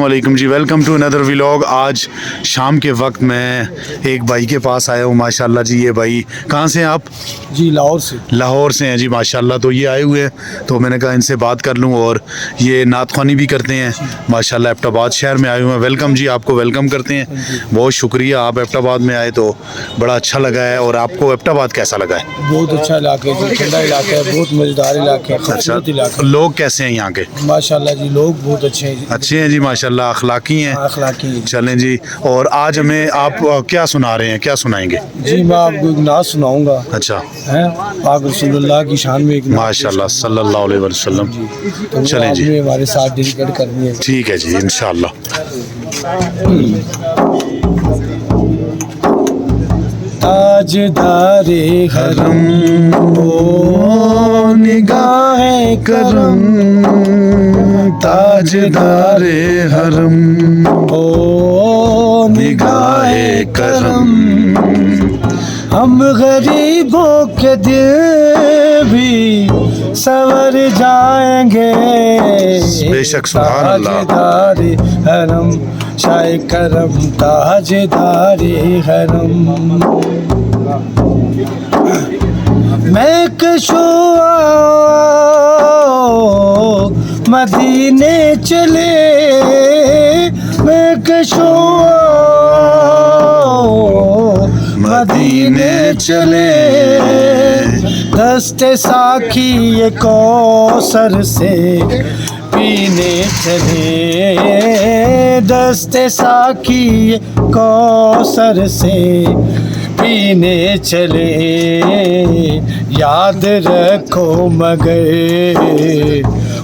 अस्सलामुअलैकुम जी, welcome to another vlog. आज शाम के वक्त मैं एक भाई के पास आया हूँ माशाल्लाह जी। ये भाई कहाँ से हैं आप? जी लाहौर से। लाहौर से हैं जी माशाल्लाह। तो ये आए हुए हैं तो मैंने कहा इनसे बात कर लूँ। और ये नात ख़्वानी भी करते हैं माशाल्लाह। एबटाबाद शहर में आए हुए हैं। वेलकम जी, आपको वेलकम करते हैं। बहुत शुक्रिया, आप एबटाबाद में आए तो बड़ा अच्छा लगा है। और आपको एबटाबाद कैसा लगा है? बहुत अच्छा इलाका है, ठंडा इलाका है, बहुत मज़ेदार इलाका है, खूबसूरत इलाका है। लोग कैसे हैं यहाँ के? माशाल्लाह जी, लोग बहुत अच्छे हैं। अच्छे हैं जी माशाल्लाह, अखलाकी हैं। अखलाकी। चलें जी। और आज हमें आप क्या सुना रहे हैं, क्या सुनाएंगे? जी मैं आपको एक नात सुनाऊंगा। अच्छा, हैं पाक रसूलुल्लाह की शान में एक नात माशाल्लाह सल्लल्लाहु अलैहि वसल्लम। तो चलें जी, आपने हमारे साथ डेडिकेट करनी है। ठीक है जी, इंशाल्लाह। ताजदारे हरम ओ निगाहे करम, ताजदारे हरम ओ निगाहे करम, हम गरीबों के दिल भी संवर जाएंगे। बेशक, सुभान अल्लाह। ताजदारे हरम शाह करम, ताजदारे हरम। मैं कशुआ मदीने चले, मैं कशुआ मदीने चले, दस्ते साखी ये कौसर से पीने चले, दस्ते साखी ये कौसर से पीने चले। याद रखो मगर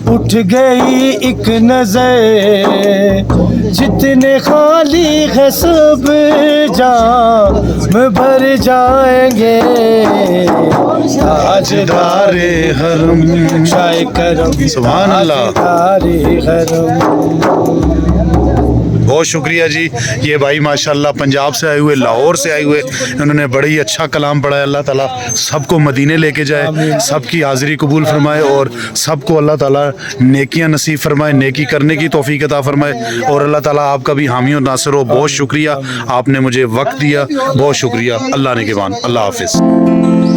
उठ गई एक नजर, जितने खाली है सब जाम भर जाएंगे। ताजदारे हरम शाह करम, सुभान अल्लाह। ताजदारे हरम। बहुत शुक्रिया जी। ये भाई माशाल्लाह पंजाब से आए हुए, लाहौर से आए हुए, उन्होंने बड़ा ही अच्छा कलाम पढ़ा है। अल्लाह ताला सबको मदीने लेके जाए, सबकी हाज़िरी कबूल फरमाए और सबको अल्लाह ताला नेकियां नसीब फरमाए, नेकी करने की तौफीक अता फरमाए। और अल्लाह ताला आपका भी हामी और नासिर हो। बहुत शुक्रिया, आपने मुझे वक्त दिया, बहुत शुक्रिया। अल्लाह ने के बान, अल्लाह हाफिज़।